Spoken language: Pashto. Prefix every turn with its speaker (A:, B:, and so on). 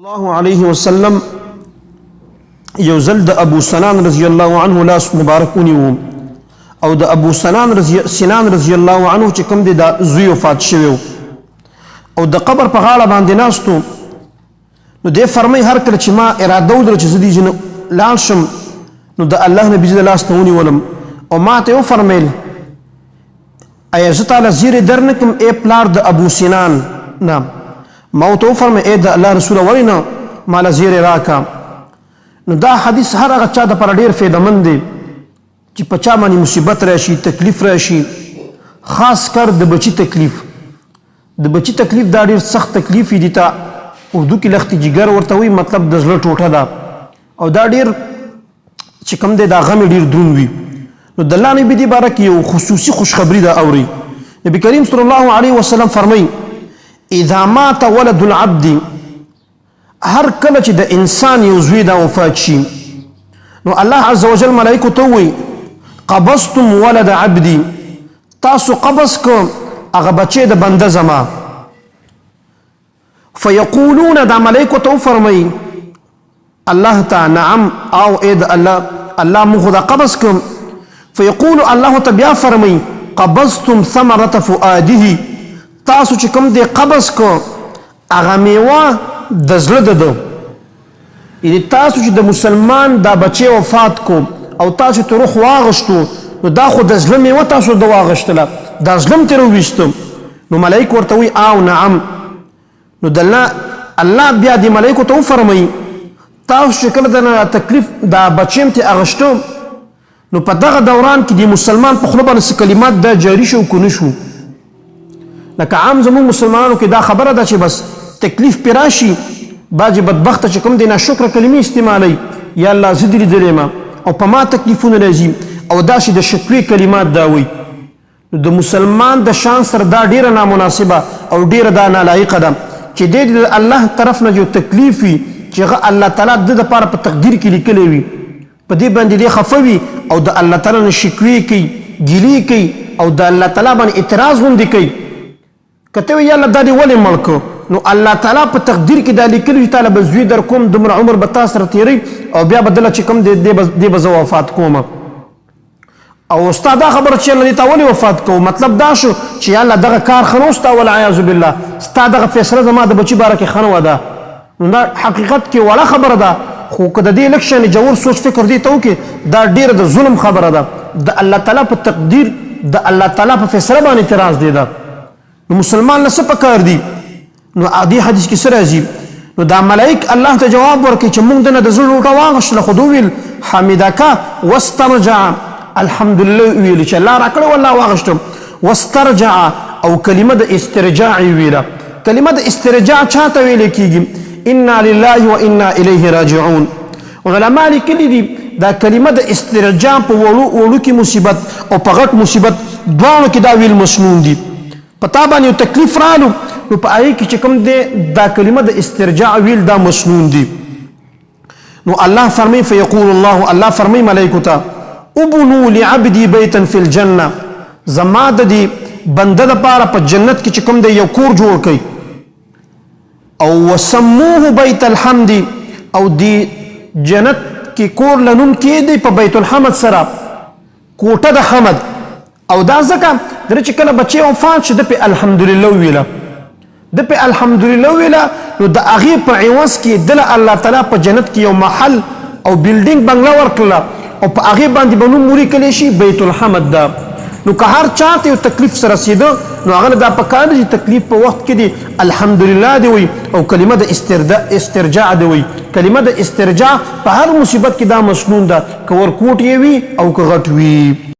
A: الله عليه وسلم يوزل ابو سنان رضي الله عنه لاس مباركوني او د ابو سنان رضي الله عنه چې کوم د زوی وفات شوی او د قبر په غاړه باندې ناستو نو دې فرمای هر کله چې ما اراده ودر چې زدي جن لاړ شم نو د الله نبی صلی الله علیه وسلم ولم او ما ته فرمایل ایا زه تعالی زیر درنکم ای پلار د ابو سنان نعم ما ته فرمای ای د الله رسول ورینا مال زیر راکا نو دا حدیث هر هغه چا د پر ډیر فایدمن دی چې په چا باندې مصیبت راشي تکلیف راشي خاص کر د بچی تکلیف دا ډیر سخت تکلیف دی تا اردو کې لختي جګر ورته وي مطلب د زړه ټوټه ده او دا ډیر چې کوم دی دا غم ډیر درون وي نو د الله نبی دی بارک یو خصوصي خوشخبری دا اوري نبی کریم صلی الله علیه وسلم فرمای اذا مات ولد العبد هر کله چې د انسان یو زوی دا وفات شي نو الله عز وجل ملائکه ته وي قبضتم ولد عبدي تاسو قبض کو هغه بچی د بنده زما فيقولون دا ملائکه ته فرمای الله تعالی نعم او اذ الله مخدا قبض کوم فيقول الله تبیا فرمای قبضتم ثمرة فؤاده تاسو چې کوم دی قبض کو هغه میوه د زړه ده یعنی تاسو چې د مسلمان دا بچی وفات کو او تاسو ته روح واغشتو نو دا خو د زړه میوه تاسو د واغشتله دا زړه تر وېستو نو ملائکه ورته وی او نعم نو د الله بیا د ملائکه ته فرمایي تاسو چې کله د تکلیف دا بچیم ته اغشتو نو په دغه دوران کې د مسلمان په خپل باندې کلمات دا جاری شو کو نشو لکه عام زموږ مسلمانانو کې دا خبره ده چې بس تکلیف پراشي باج بدبخت چې کوم دینه شکر کلمې استعمالي یا الله زدري درېما او په ما تکلیفونه لازم او دا چې د شکرې کلمات دا وي د مسلمان د شان سره دا ډیره نامناسبه او ډیره دا نالایقه ده چې د الله طرف نه جو تکلیف وي چې الله تعالی د لپاره په تقدیر کې لیکلی وي په دې باندې دی خفوي او د الله تعالی نه شکوې کوي ګیلې کوي او د الله تعالی باندې اعتراض غوندې کوي کته وی الله دا دی ولې ملک نو الله تعالی په تقدیر کې دا لیکلی چې تعالی به زوی در کوم دومره عمر به تاسو سره تیری او بیا بدله چې کوم دی به زه وفات کوم او استاد دا خبره چې الله دې ته ولې وفات کو مطلب دا شو چې الله دغه کار خنوستا والعیاذ بالله ستا دغه فیصله زما د بچی باره کې خنوه ده نو دا حقیقت کې وړه خبره ده خو که د دې لکشن جوړ سوچ فکر دی ته وکړي دا ډیره د ظلم خبره ده د الله تعالی په تقدیر د الله تعالی په فیصله باندې اعتراض دی ده نو مسلمان له څه پکار دی نو عادي حدیث کې سره راځي نو دا ملائک الله ته جواب ورکړي چې موږ دنه د زړه ټوټه واغشتله خو دوی ویل حمدک واسترجع الحمدلله ویل چې الله راکړه والله واغشتم واسترجع او کلمه د استرجاع ویله کلمه د استرجاع چاته ویل کیږي انا لله وانا الیه راجعون علماء لیکلي دي دا کلمه د استرجاع په وړو کې مصیبت او په غټ مصیبت دواړو کې دا ویل مسنون دي پتا باندې تکلیف رالو نو په آی کې چې کوم دی دا کلمه د استرجاع ویل دا مسنون دي نو الله فرمای فیقول الله فرمای ملائکه ته ابنوا لعبدي بيتا في الجنه زما د دې بنده لپاره په جنت کې چې کوم دی یو کور جوړ کړي او وسموه بیت الحمد او دی جنت کې کور لنوم کې دی په بیت الحمد سره کوټه د حمد او دا ځکه درې چې کله بچي وفات شي د په الحمدلله ویله نو د هغې په عوض کې دله الله تعالی په جنت کې یو محل او بلډینګ بنګله ورکړله او په هغې باندې به نوم ولیکلی شي بیت الحمد ده نو که هر چاته یو تکلیف سره رسېده نو هغه دا پکار دی چې تکلیف په وخت کې دی الحمدلله دی وي او کلمه د استرجاع دی وي کلمه د استرجاع په هر مصیبت کې دا مسنون ده که ورکوټ یې وي او که غټ وي